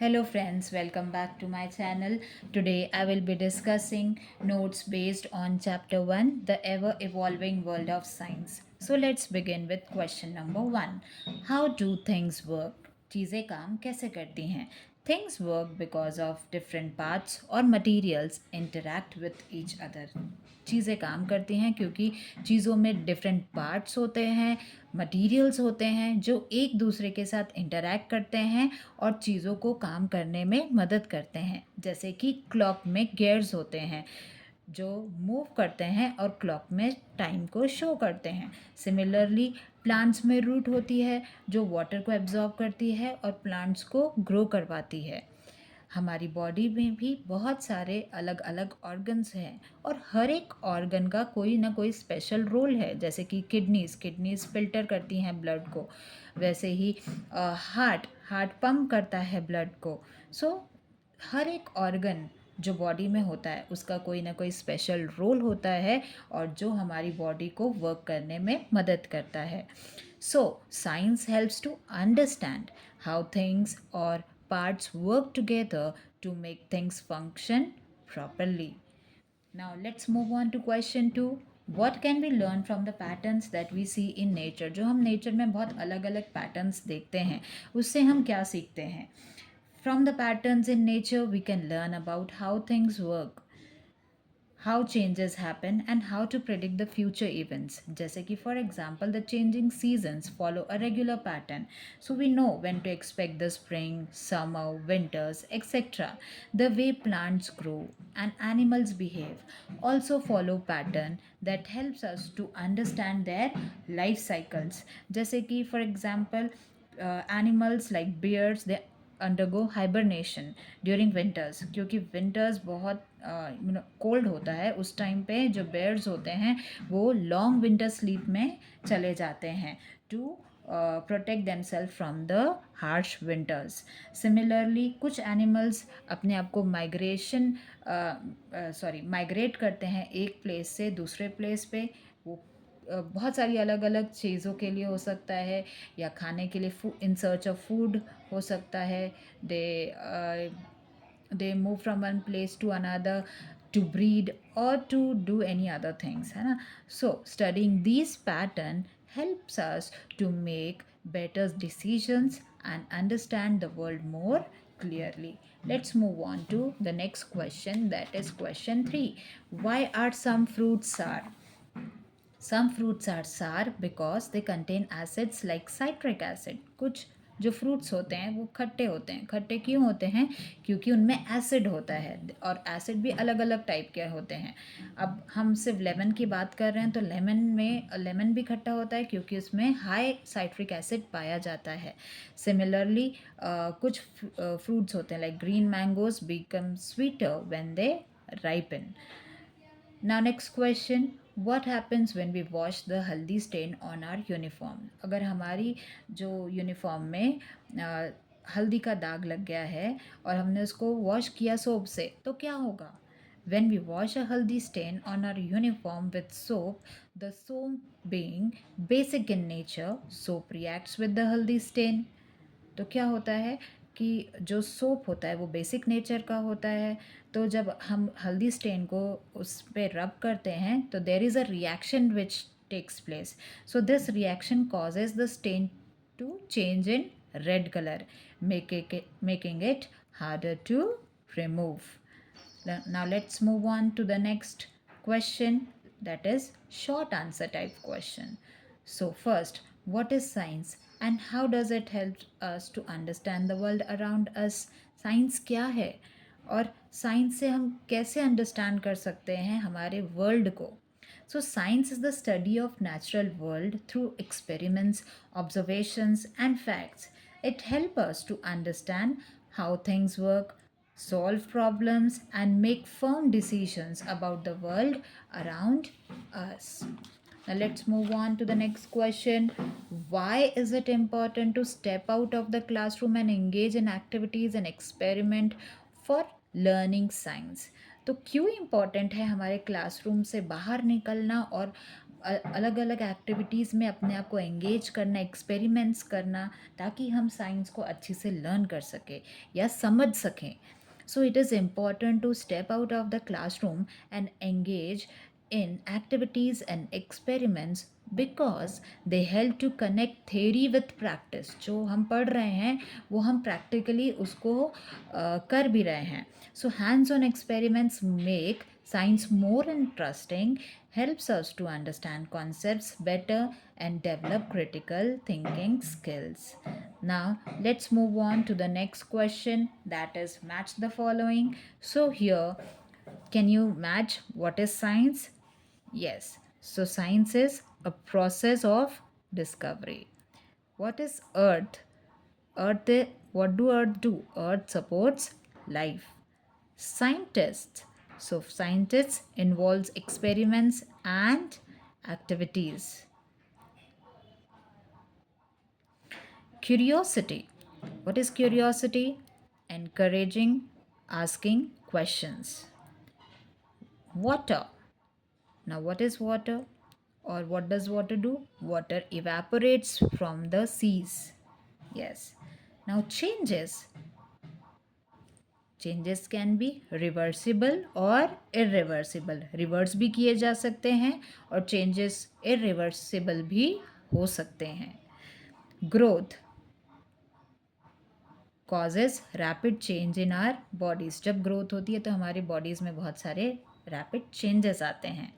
Hello friends, welcome back to my channel. Today I will be discussing notes based on chapter 1, The Ever Evolving World of Science. So let's begin with question number 1. How do things work? चीज़ें काम कैसे करती हैं? Things work because of different parts or materials interact with each other. चीज़ें काम करती हैं क्योंकि चीज़ों में डिफरेंट पार्ट्स होते हैं, मटेरियल्स होते हैं जो एक दूसरे के साथ इंटरैक्ट करते हैं और चीज़ों को काम करने में मदद करते हैं। जैसे कि क्लॉक में गियर्स होते हैं जो मूव करते हैं और क्लॉक में टाइम को शो करते हैं। सिमिलरली प्लांट्स में रूट होती है जो वाटर को एब्जॉर्ब करती है और प्लांट्स को ग्रो करवाती है। हमारी बॉडी में भी बहुत सारे अलग अलग ऑर्गन्स हैं और हर एक ऑर्गन का कोई ना कोई स्पेशल रोल है। जैसे कि किडनीज फिल्टर करती हैं ब्लड को, वैसे ही हार्ट हार्ट पंप करता है ब्लड को। सो हर एक ऑर्गन जो बॉडी में होता है उसका कोई ना कोई स्पेशल रोल होता है और जो हमारी बॉडी को वर्क करने में मदद करता है। So science helps to understand how things or parts work together to make things function properly. Now let's move on to question 2. What can we learn from the patterns that we see in nature? जो हम nature में बहुत अलग अलग patterns देखते हैं उससे हम क्या सीखते हैं? From the patterns in nature we can learn about how things work, how changes happen and how to predict the future events. जैसे कि for example the changing seasons follow a regular pattern, so we know when to expect the spring, summer, winters, etc. The way plants grow and animals behave also follow pattern that helps us to understand their life cycles. जैसे कि for example animals like bears, they undergo hibernation during winters, क्योंकि winters बहुत cold होता है। उस time पे जो bears होते हैं वो लॉन्ग विंटर स्लीप में चले जाते हैं to protect themselves from the harsh winters. Similarly कुछ एनिमल्स अपने आप को माइग्रेट करते हैं एक प्लेस से दूसरे प्लेस पे। वो बहुत सारी अलग अलग चीज़ों के लिए हो सकता है या खाने के लिए इन सर्च ऑफ फूड हो सकता है। They move from one place to another to breed और to do any other things, है ना। So studying this pattern helps us to make better decisions and understand the world more clearly. Let's move on to the next question, that is question 3. Why are some fruits sour? Some fruits are sour because they contain acids like citric acid. कुछ जो fruits होते हैं वो खट्टे होते हैं। खट्टे क्यों होते हैं? क्योंकि उनमें एसिड होता है और एसिड भी अलग अलग टाइप के होते हैं। अब हम सिर्फ लेमन की बात कर रहे हैं तो लेमन भी खट्टा होता है क्योंकि उसमें हाई साइट्रिक एसिड पाया जाता है। सिमिलरली कुछ फ्रूट्स होते हैं like green mangoes become sweeter when they ripen. Now next question, what happens when we wash the हल्दी stain on our uniform? अगर हमारी जो यूनिफॉर्म में हल्दी का दाग लग गया है और हमने उसको वॉश किया सोप से तो क्या होगा? When we wash a haldi stain on our uniform with soap, the soap being basic in nature, soap reacts with the haldi stain. तो क्या होता है कि जो सोप होता है वो बेसिक नेचर का होता है। तो जब हम हल्दी स्टेन को उस पर रब करते हैं तो there is a reaction which takes place. So this reaction causes the stain to change in red colour, making it harder to remove. Now let's move on to the next question, that is short answer type question. So first, what is science and how does it help us to understand the world around us? Science क्या है और science से हम कैसे understand कर सकते हैं हमारे वर्ल्ड को? So science is the study of natural world through experiments, observations and facts. It helps us to understand how things work, solve problems and make firm decisions about the world around us. Now let's move on to the next question. Why is it important to step out of the classroom and engage in activities and experiment for learning science? तो क्यों important है हमारे classroom से बाहर निकलना और अलग अलग एक्टिविटीज़ में अपने आप को एंगेज करना, एक्सपेरिमेंट्स करना, ताकि हम साइंस को अच्छे से लर्न कर सकें या समझ सकें. So it is important to step out of the classroom and engage in activities and experiments because they help to connect theory with practice. जो हम पढ़ रहे हैं वो हम practically उसको कर भी रहे हैं. So hands-on experiments make science more interesting, helps us to understand concepts better and develop critical thinking skills. Now, let's move on to the next question, that is match the following. So, here, can you match what is science? Yes. So, science is a process of discovery. What is earth? What do earth do? Earth supports life. Scientists. So, scientists involves experiments and activities. Curiosity. What is curiosity? Encouraging asking questions. Water. Now, what is water? Or what does water do? Water evaporates from the seas. Yes. Now, changes. Changes can be reversible or irreversible. Reverse भी किए जा सकते हैं और changes irreversible भी हो सकते हैं. Growth causes rapid change in our bodies. जब growth होती है तो हमारी bodies में बहुत सारे rapid changes आते हैं.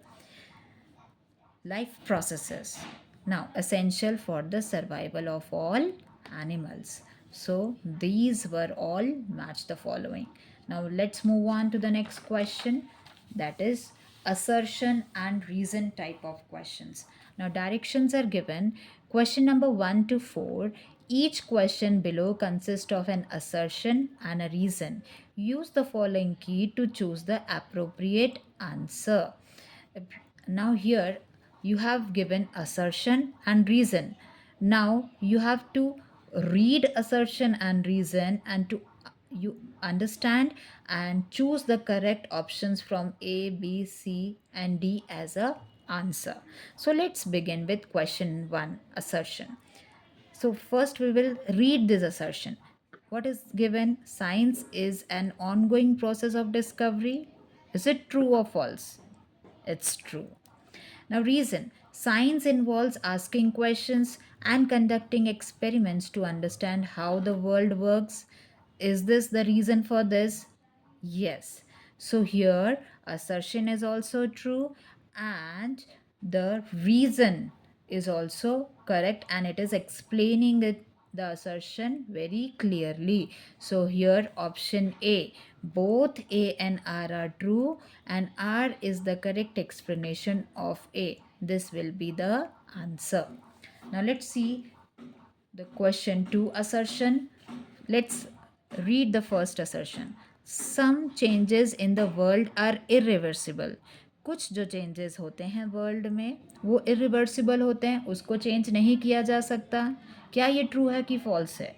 Life processes. Now, essential for the survival of all animals. So, these were all match the following. Now, let's move on to the next question, that is assertion and reason type of questions. Now, directions are given. Question number 1 to 4. Each question below consists of an assertion and a reason. Use the following key to choose the appropriate answer. Now, here you have given assertion and reason. Now you have to read assertion and reason and to you understand and choose the correct options from A, B, C and D as a answer. So let's begin with question 1, assertion. So first we will read this assertion. What is given? Science is an ongoing process of discovery. Is it true or false? It's true. Now, reason. Science involves asking questions and conducting experiments to understand how the world works. Is this the reason for this? Yes. So, here assertion is also true and the reason is also correct and it is explaining the assertion very clearly. So here option A, both A and R are true and R is the correct explanation of A. This will be the answer. Now let's see the question 2 assertion. Let's read the first assertion. Some changes in the world are irreversible. कुछ जो changes होते हैं world में वो irreversible होते हैं, उसको change नहीं किया जा सकता. क्या ये ट्रू है कि फॉल्स है?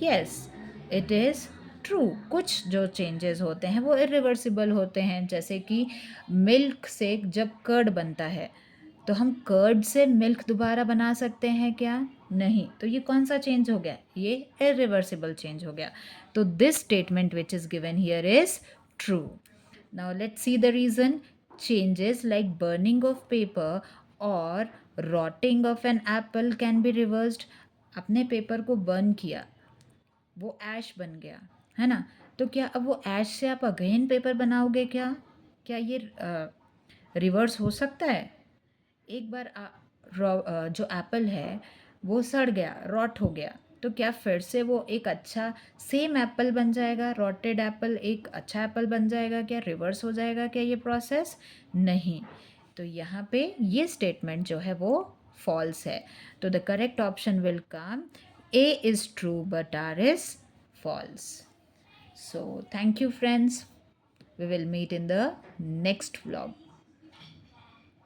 Yes, it is true. कुछ जो चेंजेस होते हैं वो इरिवर्सिबल होते हैं, जैसे कि मिल्क से जब कर्ड बनता है तो हम कर्ड से मिल्क दोबारा बना सकते हैं क्या? नहीं. तो ये कौन सा चेंज हो गया? ये इरिवर्सिबल चेंज हो गया. तो this statement which is given here is true. Now let's see the reason. Changes like burning of paper or rotting of an apple can be reversed. अपने पेपर को बर्न किया, वो ऐश बन गया, है ना? तो क्या अब वो ऐश से आप अगेन पेपर बनाओगे क्या? क्या ये रिवर्स हो सकता है? एक बार जो एप्पल है वो सड़ गया, रॉट हो गया, तो क्या फिर से वो एक अच्छा सेम एप्पल बन जाएगा? रॉटेड एप्पल एक अच्छा एप्पल बन जाएगा क्या? रिवर्स हो जाएगा क्या ये प्रोसेस? नहीं. तो यहाँ पे ये स्टेटमेंट जो है वो फॉल्स है. तो the correct option will come A is true but R is false. So thank you friends. We will meet in the next vlog.